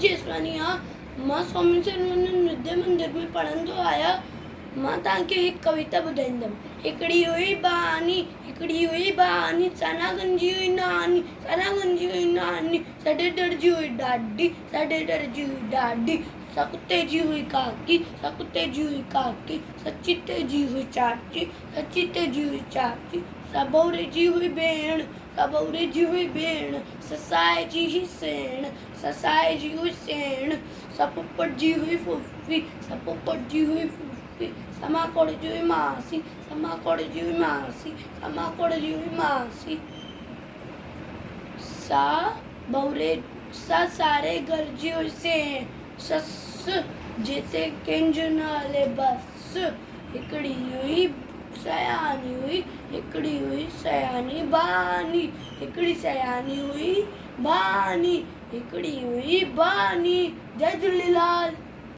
जेसवानी हाँ। मां स्वामी सर्वानंद विद्या मंदिर में पढ़ंदो आया। मां तव्हांखे हिकु कविता ॿुधाईंदमि। हिकिड़ी हुई बहानी सना गंजी हुई नानी साढे डर जी हुई ॾाढी सकुते जी हुई काकी सची तेजी हुई चाची सबौरे जी हुई भेण ससाए जी हुई सेण सपुपट जी हुई फुफी समाकोड़ जी हुई मासी सा सारे घर जी हुई सेण सस जिते कंहिंजो न हले बस हिकिड़ी हुई सयानी बानी जय झूलेलाल।